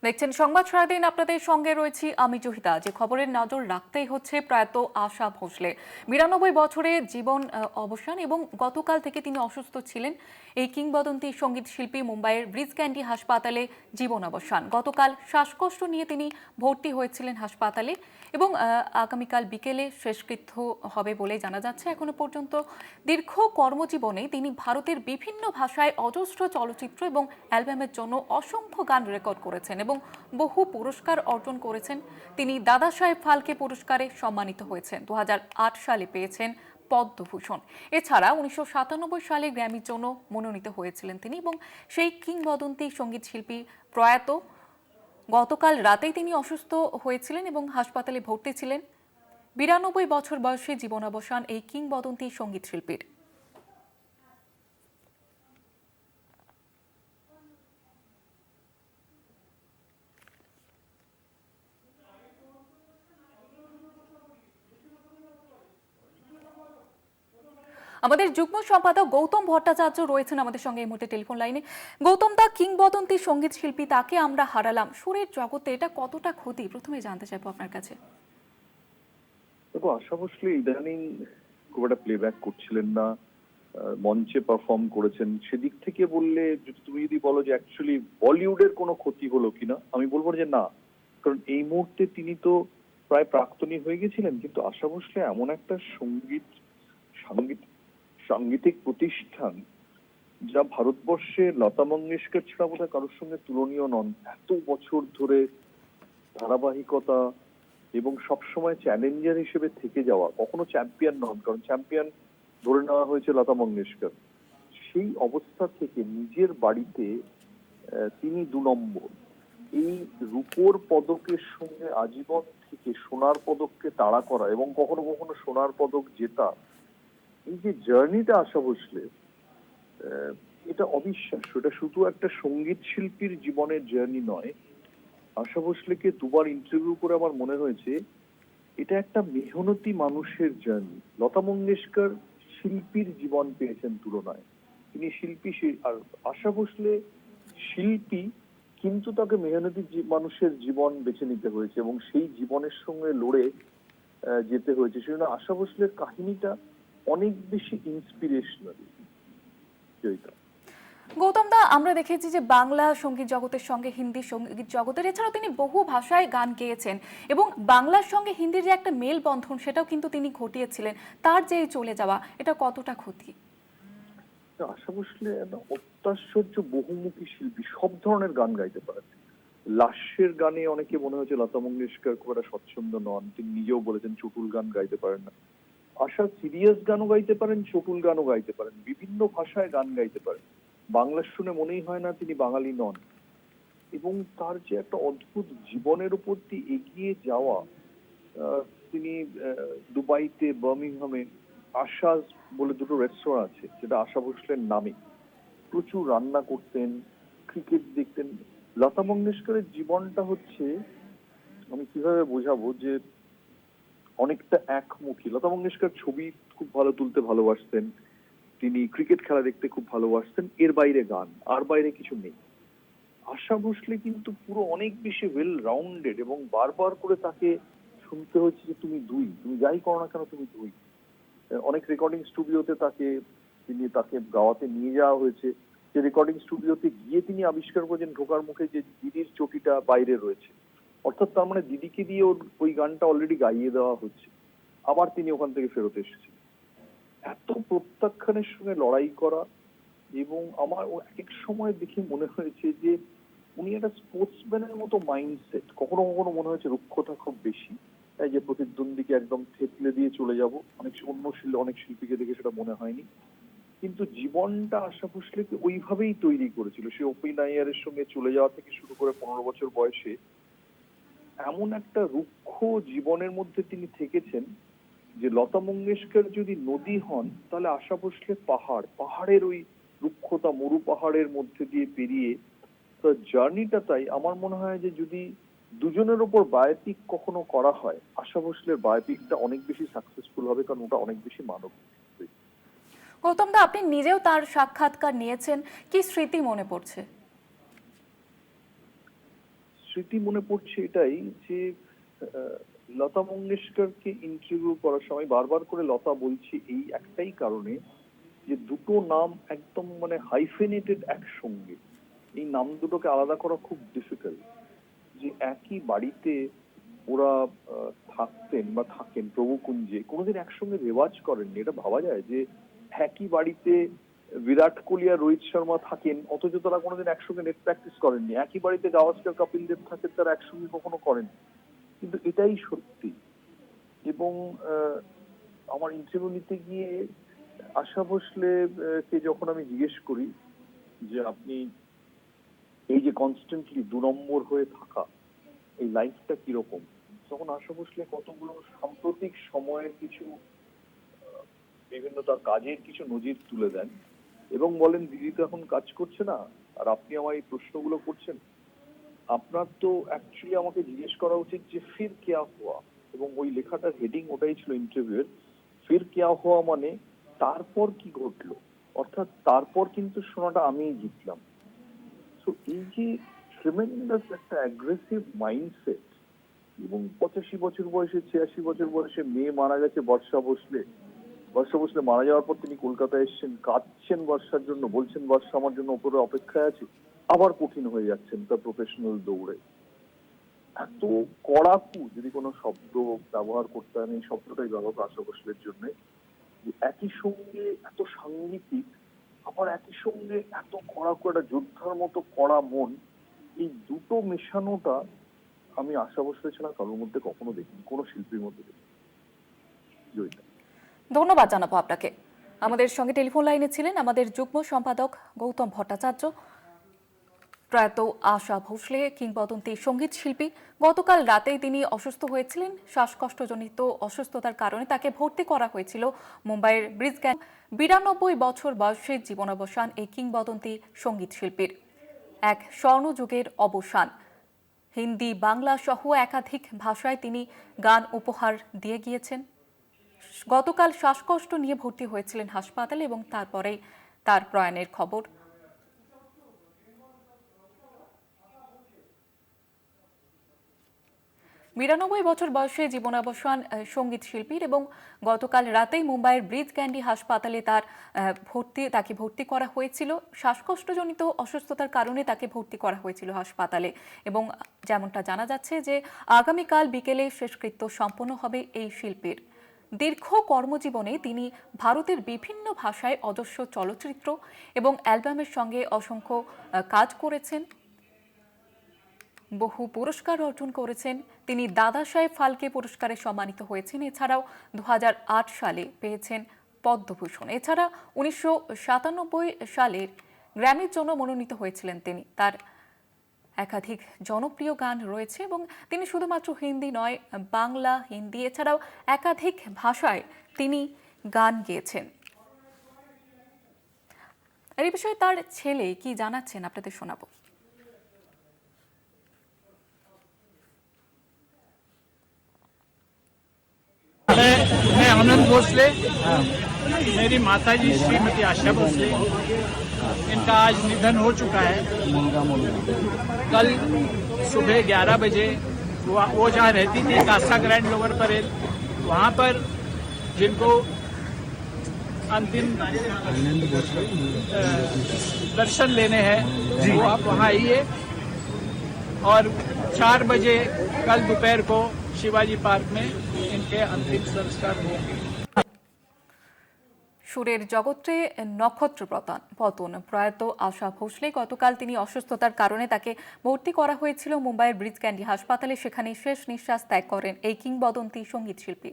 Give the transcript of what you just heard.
দেখছেন সংবাদ সারাদিন, আপনাদের সঙ্গে রয়েছি আমি জহিতা। যে খবরের নজর রাখতেই হচ্ছে প্রয়াত আশা ভোসলে ৯২ বছরে জীবন অবসান, এবং গতকাল থেকে তিনি অসুস্থ ছিলেন। এই কিংবদন্তি সঙ্গীত শিল্পী মুম্বাইয়ের ব্রিজ ক্যান্ডি হাসপাতালে জীবন অবসান। গতকাল শ্বাসকষ্ট নিয়ে তিনি ভর্তি হয়েছিলেন হাসপাতালে, এবং আগামীকাল বিকেলে শেষকৃত্য হবে বলে জানা যাচ্ছে। এখনো পর্যন্ত দীর্ঘ কর্মজীবনে তিনি ভারতের বিভিন্ন ভাষায় অজস্র চলচ্চিত্র এবং অ্যালবামের জন্য অসংখ্য গান রেকর্ড করেছেন এবং বহু পুরস্কার অর্জন করেছেন। তিনি দাদা সাহেব ফালকে পুরস্কারে সম্মানিত হয়েছেন। 2008 সালে পেয়েছেন পদ্মভূষণ। এছাড়া 1997 সালে গ্র্যামির জন্য মনোনীত হয়েছিলেন তিনি। এবং সেই কিংবদন্তি সঙ্গীত শিল্পী প্রয়াত। গতকাল রাতেই তিনি অসুস্থ হয়েছিলেন এবং হাসপাতালে ভর্তি ছিলেন। ৯২ বছর বয়সে জীবনাবসান এই কিংবদন্তি সঙ্গীত শিল্পীর। আমাদের যুগ্ম সম্পাদক গৌতম ভট্টাচার্য রয়েছেন আমাদের সঙ্গে এই মুহূর্তে টেলিফোন লাইনে। গৌতম দা, কিংবদন্তি সঙ্গীত শিল্পী, তাকে আমরা হারালাম। সুরের জগতে এটা কতটা ক্ষতি, প্রথমে জানতে চাইবো আপনার কাছে। দেখো, আশা ভোসলে ইদানিং খুব একটা প্লেব্যাক করছিলেন না, মঞ্চে পারফর্ম করেছেন। সেদিক থেকে বললে, তুমি যদি বলো যে অ্যাকচুয়ালি বলিউডের কোনো ক্ষতি হলো কিনা, আমি বলবো যে না। কারণ এই মুহূর্তে তিনি তো প্রায় প্রাক্তনী হয়ে গেছিলেন। কিন্তু আশা ভোসলে এমন একটা সঙ্গীত সাংগীতিক প্রতিষ্ঠান যা ভারতবর্ষে লতা মঙ্গেশকর ছাড়া বোধহয় কারোর সঙ্গে তুলনীয় নন। এত বছর ধরে ধারাবাহিকতা এবং সবসময় চ্যালেঞ্জার হিসেবে থেকে যাওয়া, কখনো চ্যাম্পিয়ন নন, কারণ চ্যাম্পিয়ন ধরে নেওয়া হয়েছে লতা মঙ্গেশকর। সেই অবস্থা থেকে নিজের বাড়িতে তিনি ২ নম্বর, এই রূপোর পদকের সঙ্গে আজীবন থেকে সোনার পদককে তাড়া করা এবং কখনো কখনো সোনার পদক জেতা, এই যে জার্নিটা আশা ভোসলে, এটা অবিশ্বাস্য। এটা শুধু একটা সঙ্গীত শিল্পীর জীবনের জার্নি নয়। আশা ভোসলেকে দুবার ইন্টারভিউ করে আমার মনে হয়েছে এটা একটা মেহনতি মানুষের জার্নি। লতা মঙ্গেশকর শিল্পীর জীবন পেয়েছেন তুলনায়, তিনি শিল্পী। আর আশা ভোসলে শিল্পী, কিন্তু তাকে মেহনতি মানুষের জীবন বেছে নিতে হয়েছে এবং সেই জীবনের সঙ্গে লড়ে যেতে হয়েছে। সেজন্য আশা ভোসলের কাহিনীটা অনেক বেশি ইন্সপিরেশনাল। জয়িতা, গৌতম দা, আমরা দেখেছি যে বাংলা সঙ্গীত জগতের সঙ্গে হিন্দি সঙ্গীত জগতের, এছাড়াও তিনি বহু ভাষায় গান গেয়েছেন, এবং বাংলার সঙ্গে হিন্দির যে একটা মেল বন্ধন, সেটাও কিন্তু তিনি ঘটিয়েছিলেন। তার যে চলে যাওয়া, এটা কতটা ক্ষতি? আশা ভোসলে একটা অত্যাশ্চর্য বহুমুখী শিল্পী, সব ধরনের গান গাইতে পারেন। লাস্যের গানে অনেকে মনে হয়েছে লতা মঙ্গেশকর খুব একটা স্বচ্ছন্দ নন, তিনি নিজেও বলেছেন চটুল গান গাইতে পারেন না। আশা সিরিয়াস গানও গাইতে পারেন, চটুল গানও গাইতে পারেন, বিভিন্ন ভাষায় গান গাইতে পারেন। বাংলা শুনে মনেই হয় না তিনি বাঙালি নন। এবং তার যে একটা অদ্ভুত জীবনের উপর দিয়ে এগিয়ে যাওয়া, তিনি দুবাইতে, বার্মিংহামে আশাজ বলে দুটো রেস্তোরাঁ আছে, যেটা আশা ভোসলের নামে, প্রচুর রান্না করতেন, ক্রিকেট দেখতেন। লতা মঙ্গেশকরের জীবনটা হচ্ছে, আমি কিভাবে বোঝাবো, যে অনেকটা একমুখী। লতা মঙ্গেশকর ছবি খুব ভালো তুলতে ভালোবাসতেন, তিনি ক্রিকেট খেলা দেখতে খুব ভালোবাসতেন, এর বাইরে গান, আর বাইরে কিছু নেই। আশা ভোসলে কিন্তু পুরো অনেক বেশি ওয়েল রাউন্ডেড, এবং বারবার করে তাকে শুনতে হচ্ছে যে তুমি দুই, তুমি যাই করো না কেন তুমি দুই। অনেক রেকর্ডিং স্টুডিওতে তাকে গাওয়াতে নিয়ে যাওয়া হয়েছে, যে রেকর্ডিং স্টুডিওতে গিয়ে তিনি আবিষ্কার করেছেন ঢোকার মুখে যে দিদির চটিটা বাইরে রয়েছে। অর্থাৎ তার মানে দিদিকে দিয়ে ওই গানটা অলরেডি গাইয়ে দেওয়া হচ্ছে, আবার তিনি ওখান থেকে ফেরত এসেছেন। এত প্রত্যাখ্যানের সঙ্গে লড়াই করা, এবং আমার এক এক সময় দেখে মনে হয়েছে যে উনি একটা স্পোর্টসম্যানের মতো মাইন্ডসেট। কখনো কখনো মনে হয়েছে রুক্ষতা খুব বেশি, তাই যে প্রতিদ্বন্দ্বীকে একদম থেতলে দিয়ে চলে যাব। অনেক শিল্পীকে দেখে সেটা মনে হয়নি। কিন্তু জীবনটা আশা ভোসলেকে ওইভাবেই তৈরি করেছিল। সে ওপি নাইয়ারের সঙ্গে চলে যাওয়া থেকে শুরু করে 15 বছর বয়সে এমন একটা রুক্ষ জীবনের মধ্যে তিনি থেকেছেন যে লতা মঙ্গেশকর যদি নদী হন, তাহলে আশা ভোসলে পাহাড়ের ওই রুক্ষতা, মরু পাহাড়ের মধ্যে দিয়ে পেরিয়ে তো জার্নিটা। তাই আমার মনে হয় যে যদি দুজনের উপর বায়োপিক কখনো করা হয়, আশা ভোসলের বায়োপিকটা অনেক বেশি সাকসেসফুল হবে, কারণ ওটা অনেক বেশি মানব। গৌতম দা, আপনি নিজেও তার সাক্ষাৎকার নিয়েছেন, কি স্মৃতি মনে পড়ছে? স্মৃতি মনে পড়ছে এটাই যে লতা মঙ্গেশকরকে ইন্টারভিউ করার সময় বারবার করে লতা বলছি এই একটাই কারণে যে দুটো নাম একদম মানে হাইফেনেটেড একসঙ্গে, এই নাম দুটোকে আলাদা করা খুব ডিফিকাল্ট। যে একই বাড়িতে ওরা থাকতেন বা থাকেন প্রভুকুঞ্জে, কোনোদিন একসঙ্গে রেওয়াজ করেননি। এটা ভাবা যায় যে একই বাড়িতে বিরাট কোহলি আর রোহিত শর্মা থাকেন অথচ তারা কোনোদিন একসঙ্গে নেট প্র্যাকটিস করেননি। একই বাড়িতে গাভাস্কর কপিল দেব থাকেন, তারা একসঙ্গে কখনো করেন। কিন্তু এটাই সত্যি। এবং আমার ইন্টারভিউ নিতে গিয়ে আশা ভোসলে কে যখন আমি জিজ্ঞেস করি যে আপনি এই যে কনস্ট্যান্টলি 2 নম্বর হয়ে থাকা, এই লাইফটা কিরকম, তখন আশা ভোসলে কতগুলো সাম্প্রতিক সময়ের কিছু বিভিন্ন তার কাজের কিছু নজির তুলে দেন এবং বলেন দিদি তো এখন কাজ করছে না, আর আপনি আমার এই প্রশ্নগুলো করছেন। আপনার তো অ্যাকচুয়ালি আমাকে জিজ্ঞেস করা উচিত যে ফির কেয়া হুয়া, এবং ওই লেখাটার হেডিং ওটাই ছিল ইন্টারভিউয়ের, ফির কেয়া হুয়া মানে তারপর কি ঘটলো, অর্থাৎ তারপর কিন্তু সোনাটা আমিই জিতলাম। তো এই যে ট্রেমেন্ডাস একটা অ্যাগ্রেসিভ মাইন্ডসেট, এবং 85 বছর বয়সে 86 বছর বয়সে মেয়ে মারা গেছে বর্ষা ভোসলে, বর্ষা ভোসলে মারা যাওয়ার পর তিনি কলকাতায় এসেছেন, কাঁদছেন বর্ষার জন্য, বলছেন বর্ষা আমার জন্য উপরে অপেক্ষায় আছে, আবার কঠিন হয়ে যাচ্ছেন তার প্রফেশনাল দৌড়ে। এত কড়াকু যদি কোনো শব্দ ব্যবহার করতে হয়, আমি এই শব্দটাই ব্যবহার করি আশা ভোসলের জন্য, যে একই সঙ্গে এত সাংগীতিক আবার একই সঙ্গে এত কড়াকু, একটা যোদ্ধার মতো কড়া মন, এই দুটো মেশানোটা আমি আশা ভোসলে ছাড়া কারোর মধ্যে কখনো দেখিনি, কোনো শিল্পীর মধ্যে দেখিনি। জয়িতা। ধন্যবাদ জানাবো আপনাকে। আমাদের সঙ্গে টেলিফোন লাইনে ছিলেন আমাদের যুগ্ম সম্পাদক গৌতম ভট্টাচার্য। প্রয়াত আশা ভোসলে কিংবদন্তি সঙ্গীত শিল্পী, গতকাল রাতেই তিনি অসুস্থ হয়েছিলেন। শ্বাসকষ্টজনিত অসুস্থতার কারণে তাকে ভর্তি করা হয়েছিল মুম্বাইয়ের ব্রিজগ্যান। 92 বছর বয়সে জীবনাবসান এই কিংবদন্তি সঙ্গীত শিল্পীর। এক স্বর্ণযুগের অবসান। হিন্দি, বাংলা সহ একাধিক ভাষায় তিনি গান উপহার দিয়ে গিয়েছেন। গতকাল শ্বাসকষ্ট নিয়ে ভর্তি হয়েছিলেন হাসপাতালে এবং তারপরেই তার প্রয়াণের খবর। বিরানব্বই বছর বয়সে জীবনাবসান সঙ্গীত শিল্পীর, এবং গতকাল রাতেই মুম্বাইয়ের ব্রিজ ক্যান্ডি হাসপাতালে তাকে ভর্তি করা হয়েছিল। শ্বাসকষ্টজনিত অসুস্থতার কারণে তাকে ভর্তি করা হয়েছিল হাসপাতালে, এবং যেমনটা জানা যাচ্ছে যে আগামীকাল বিকেলে শেষকৃত্য সম্পন্ন হবে এই শিল্পীর। দীর্ঘ কর্মজীবনে তিনি ভারতের বিভিন্ন ভাষায় অজস্র চলচ্চিত্র এবং অ্যালবামের সঙ্গে অসংখ্য কাজ করেছেন, বহু পুরস্কার অর্জন করেছেন। তিনি দাদা সাহেব ফালকে পুরস্কারে সম্মানিত হয়েছেন। এছাড়াও 2008 সালে পেয়েছেন পদ্মভূষণ। এছাড়া 1997 সালের গ্র্যামির জন্য মনোনীত হয়েছিলেন তিনি। তার একাধিক জনপ্রিয় গান রয়েছে এবং তিনি শুধুমাত্র হিন্দি নয়, বাংলা, হিন্দি এছাড়াও একাধিক ভাষায় তিনি গান গেয়েছেন। এই বিষয়ে তার ছেলে কি জানাচ্ছেন আপনাদের শোনাবো। मैं आनंद भोसले, मेरी माताजी श्रीमती आशा भोसले, इनका आज निधन हो चुका है। कल सुबह 11 बजे वो जहाँ रहती थी कासा ग्रैंड लोअर परेल, वहाँ पर जिनको अंतिम दर्शन लेने हैं वो आप वहाँ आइए। और 4 बजे कल दोपहर को शिवाजी पार्क में इनके अंतिम संस्कार होंगे। সুরের জগতে নক্ষত্র পতন। প্রয়াত আশা ভোসলে গতকাল তিনি অসুস্থতার কারণে তাকে ভর্তি করা হয়েছিল মুম্বাইয়ের ব্রিজ ক্যান্ডি হাসপাতালে। সেখানে শেষ নিঃশ্বাস ত্যাগ করেন এই কিংবদন্তি সঙ্গীত শিল্পী।